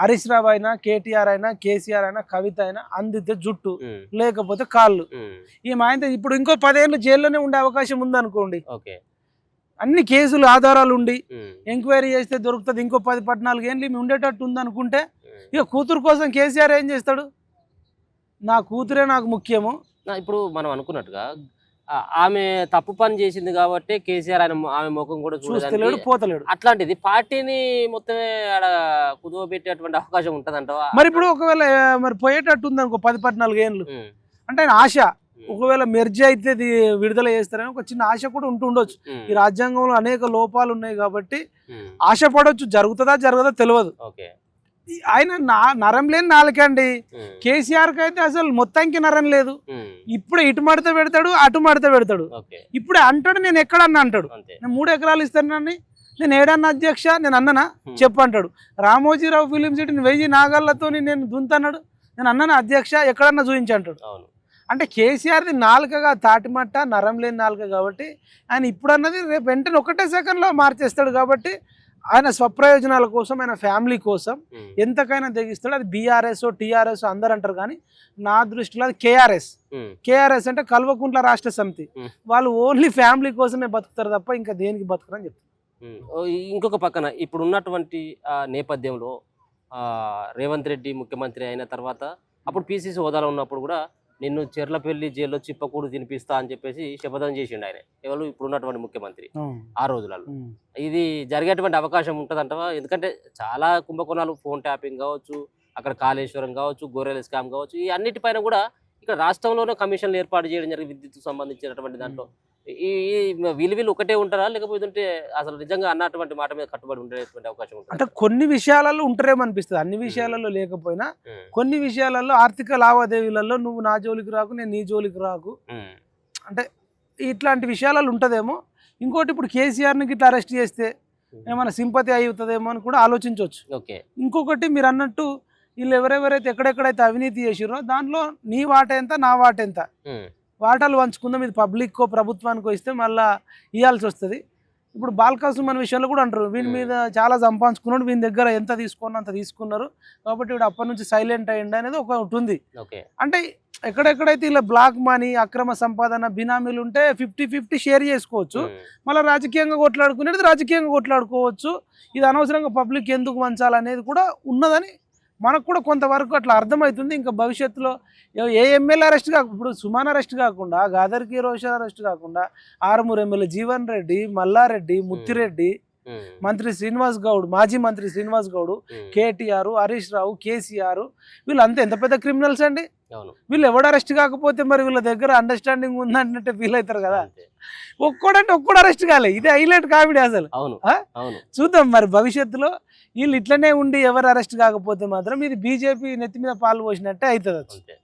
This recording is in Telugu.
హరీష్ రావు అయినా, కేటీఆర్ అయినా, కేసీఆర్ అయినా, కవిత అయినా అందితే జుట్టు లేకపోతే కాళ్ళు. ఈమె ఆయన ఇప్పుడు ఇంకో 10 ఏళ్ళు జైల్లోనే ఉండే అవకాశం ఉందనుకోండి. అన్ని కేసులు ఆధారాలు ఉండి ఎంక్వైరీ చేస్తే దొరుకుతుంది. ఇంకో 10-14 ఏళ్ళు ఈమె ఉండేటట్టు ఉందనుకుంటే ఇక కూతురు కోసం కేసీఆర్ ఏం చేస్తాడు? నా కూతురే నాకు ముఖ్యము. ఇప్పుడు మనం అనుకున్నట్టుగా ఆమె తప్పు పని చేసింది కాబట్టి కేసీఆర్ ఆమె ముఖం కూడా చూస్తలేడు, పోతలేడు. అట్లాంటిది పార్టీని మొత్తమే ఆడ కుదువ పెట్టేటువంటి అవకాశం ఉంటదంటావా? మరి ఇప్పుడు ఒకవేళ మరి పోయేటట్టు ఉంది అనుకో 10-14 ఏళ్ళు అంటే ఆయన ఆశ, ఒకవేళ మెర్జ్ అయితే విడుదల చేస్తారని ఒక చిన్న ఆశ కూడా ఉండొచ్చు. ఈ రాజ్యాంగంలో అనేక లోపాలు ఉన్నాయి కాబట్టి ఆశపడవచ్చు. జరుగుతుందా జరగదా తెలియదు. ఆయన నరం లేని నాలుకండి. కేసీఆర్ కి అయితే అసలు మొత్తానికి నరం లేదు. ఇప్పుడే ఇటు మడత పెడతాడు, అటు మడత పెడతాడు. ఇప్పుడే అంటాడు నేను ఎక్కడన్నా అంటాడు, నేను 3 ఎకరాలు ఇస్తానని, నేను ఏడన్నా అధ్యక్ష నేను అన్ననా చెప్పు అంటాడు. రామోజీరావు ఫిలిం సిటీని 1000 నాగాళ్లతో నేను దుంతన్నాడు, నేను అన్ననా అధ్యక్ష ఎక్కడన్నా చూపించి అంటాడు. అంటే కేసీఆర్ది నాలుకగా తాటిమట్ట, నరం లేని నాలుక కాబట్టి ఆయన ఇప్పుడు అన్నది రేపు వెంటనే 1 సెకండ్లో మార్చేస్తాడు. కాబట్టి ఆయన స్వప్రయోజనాల కోసం, ఆయన ఫ్యామిలీ కోసం ఎంతకైనా తెగిస్తాడు. అది బీఆర్ఎస్ టీఆర్ఎస్ అందరు అంటారు, కానీ నా దృష్టిలో అది కేఆర్ఎస్ అంటే కల్వకుంట్ల రాష్ట్ర సమితి. వాళ్ళు ఓన్లీ ఫ్యామిలీ కోసమే బతుకుతారు తప్ప ఇంకా దేనికి బతుకుతారని చెప్తారు. ఇంకొక పక్కన ఇప్పుడు ఉన్నటువంటి నేపథ్యంలో రేవంత్ రెడ్డి ముఖ్యమంత్రి అయిన తర్వాత అప్పుడు పిసిసి హోదాలో ఉన్నప్పుడు కూడా నిన్ను చెర్లపల్లి జైల్లో చిప్పకూడు తినిపిస్తా అని చెప్పేసి శపథం చేసిండు ఆయన. ఎవరు ఇప్పుడు ఉన్నటువంటి ముఖ్యమంత్రి ఆ రోజులలో. ఇది జరిగేటువంటి అవకాశం ఉంటుందంటవా? ఎందుకంటే చాలా కుంభకోణాలు, ఫోన్ ట్యాపింగ్ కావచ్చు, అక్కడ కాళేశ్వరం కావచ్చు, గొర్రెల స్కామ్ కావచ్చు, ఈ అన్నిటిపైన కూడా ఇక్కడ రాష్ట్రంలోనే కమిషన్లు ఏర్పాటు చేయడం జరిగింది విద్యుత్ సంబంధించినటువంటి దాంట్లో. ఈ వీళ్ళు ఒకటే ఉంటారా, లేకపోతే అసలు నిజంగా అన్నటువంటి మాట మీద కట్టుబడి ఉండేటువంటి అవకాశం ఉంటుంది? అంటే కొన్ని విషయాలలో ఉంటారేమో అనిపిస్తుంది, అన్ని విషయాలలో లేకపోయినా కొన్ని విషయాలలో ఆర్థిక లావాదేవీలలో నువ్వు నా జోలికి రాకు, నేను నీ జోలికి రాకు అంటే ఇట్లాంటి విషయాలలో ఉంటుందేమో. ఇంకోటి ఇప్పుడు కేసీఆర్ని ఇట్లా అరెస్ట్ చేస్తే ఏమైనా సింపతి అవుతుందేమో అని కూడా ఆలోచించవచ్చు. ఇంకొకటి మీరు అన్నట్టు వీళ్ళు ఎవరెవరైతే ఎక్కడెక్కడైతే అవినీతి చేసిరో దాంట్లో నీ వాట ఎంత, నా వాట ఎంత, వాటాలు పంచుకుందాం, ఇది పబ్లిక్కో ప్రభుత్వానికో ఇస్తే మళ్ళీ ఇవ్వాల్సి వస్తుంది. ఇప్పుడు బాల్కా సుమన్ విషయంలో కూడా అంటారు, వీని మీద చాలా సంపాదించుకున్నాడు, వీని దగ్గర ఎంత తీసుకున్నా అంత తీసుకున్నారు కాబట్టి వీడు అప్పటి నుంచి సైలెంట్ అయ్యింది అనేది ఒకటి ఉంది. అంటే ఎక్కడెక్కడైతే ఇలా బ్లాక్ మనీ, అక్రమ సంపాదన, బినామీలు ఉంటే 50-50 షేర్ చేసుకోవచ్చు. మళ్ళీ రాజకీయంగా కొట్లాడుకునేది రాజకీయంగా కొట్లాడుకోవచ్చు. ఇది అనవసరంగా పబ్లిక్ ఎందుకు పంచాలనేది కూడా ఉన్నదని మనకు కూడా కొంతవరకు అట్లా అర్థమవుతుంది. ఇంకా భవిష్యత్తులో ఏ ఎమ్మెల్యే అరెస్ట్ ఇప్పుడు సుమాన్ అరెస్ట్ కాకుండా, గాదర్ కిరోష్ అరెస్ట్ కాకుండా, ఆరుమూరు ఎమ్మెల్యే జీవన్ రెడ్డి, మల్లారెడ్డి, ముత్తిరెడ్డి, మంత్రి శ్రీనివాస్ గౌడ్, మాజీ మంత్రి శ్రీనివాస్ గౌడ్, కేటీఆర్, హరీష్ రావు, కేసీఆర్, వీళ్ళంతా ఎంత పెద్ద క్రిమినల్స్ అండి. వీళ్ళు ఎవడు అరెస్ట్ కాకపోతే మరి వీళ్ళ దగ్గర అండర్స్టాండింగ్ ఉందంటే ఫీల్ అవుతారు కదా. ఒక్కడు అరెస్ట్ కాలే, ఇది హైలైట్ కామెడీ అసలు. చూద్దాం మరి భవిష్యత్తులో వీళ్ళు ఇట్లనే ఉండి ఎవరు అరెస్ట్ కాకపోతే మాత్రం ఇది బీజేపీ నెత్తి మీద పాలు పోసినట్టే అవుతుంది.